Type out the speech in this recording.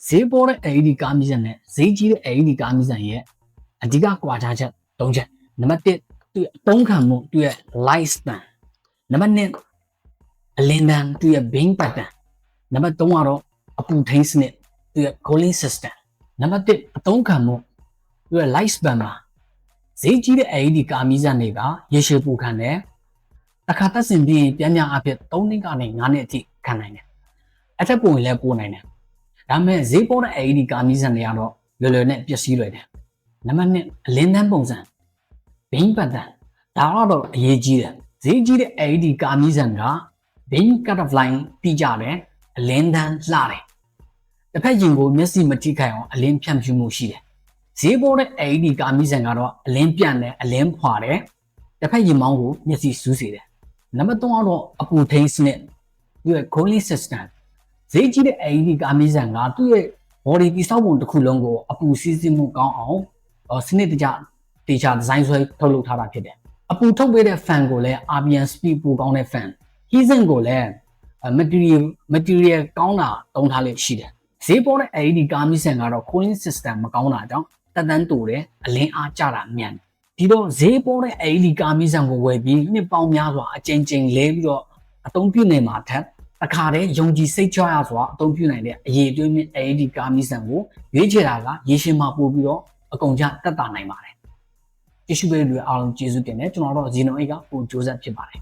ဈေးပေါ်တဲ့ LED ကားမီးစံနဲ့ဈေးကြီးတဲ့ LED ကားမီးစံရဲ့အဓိကကွာခြားချက်၃ချက်နံပါတ်1သူ့ရဲ့အသုံးခံမှုသူ့ရဲ့ light span နံပါတ်2အလင်းတန်းသူ့ရဲ့ beam pattern နံပါတ်3ကတော့အပူထိန်းစနစ်သူ့ရဲ့ cooling system နံပါတ်1အသုံးခံမှုသူ့ရဲ့ light span မှာဈေးကြီးတဲ့ LED ကားမီးစံတွေကရေရှည်ပူခံတယ်တစ်ခါတက်ဆင်ပြီးပြန်ပြန်အဖြစ်3နှစ်ကနေ9နှစ်အထိခံနိုင်တယ်အထက်ပုံရင်လည်းပိုနိုင်တယ်ဒါပေမဲ့ဈေးပေါ်တဲ့ LED ကားမီးစံတွေကတော့လွယ်လွယ်နဲ့ပျက်စီးလွယ်တယ်နံပါတ်2အလင်းတန်းပုံစံ beam pattern ဒါကတော့အရေးကြီးတယ်ဈေးကြီးတဲ့ LED ကားမီးစံက beam cut off line တိကျတယ်အလင်းတန်းလှတယ်တစ်ဖက်ရင်ကိုမျက်စိမထိခိုက်အောင်အလင်းဖြန့်ဖြူးမှုရှိတယ်ဈေးပေါ်တဲ့ LED ကားမီးစံကတော့အလင်းပြန့်တယ်အလင်းဖွာတယ်တစ်ဖက်ရင်မောင်းကိုမျက်စိစူးစေတယ်နံပါတ်3ကတော့အပူထိန်းစနစ်သူရဲ့ cooling system ဈေးကြီးတဲ့ LED ကားမီးစံကသူ့ရဲ့ body တိစောက်ပုံတစ်ခုလုံးကိုအပူစီးဆင်းမှုကောင်းအောင်စနစ်တကျတေချာဒီဇိုင်းဆွဲထုတ်လုပ်ထားတာဖြစ်တယ်အပူထုတ်ပေးတဲ့ fan ကိုလည်း RPM speed ပိုကောင်းတဲ့ fan heatsink ကိုလည်း material ကောင်းတာတုံးထားလေးရှိတယ်ဈေးပေါ်တဲ့ LED ကားမီးစံကတော့ cooling system မကောင်းတာကြောင့်တက်တန်းတူတယ်အလင်းအားကျတာမြန်ဒီတော့ဈေးပေါ်တဲ့ LED ကားမီးစံကိုဝယ်ပြီးနှစ်ပေါင်းများစွာအကြိမ်ကြိမ်လဲပြီးတော့အသုံးပြုနေမှာထက်အခါတည်းယုံကြည်စိတ်ချရစွာအသုံးပြုနိုင်တဲ့အရေးအသွေးမြင့် LED ကားမီးစံကိုရွေးချယ်တာကရေရှည်မှာပို့ပြီးတော့အကုန်ကျတက်တာနိုင်ပါတယ်ကျေးဇူးပေးလူအားလုံးကျေးဇူးတင်တယ်ကျွန်တော်တို့ဇီနိုအိတ်ကပို့ကြိုးစားဖြစ်ပါတယ်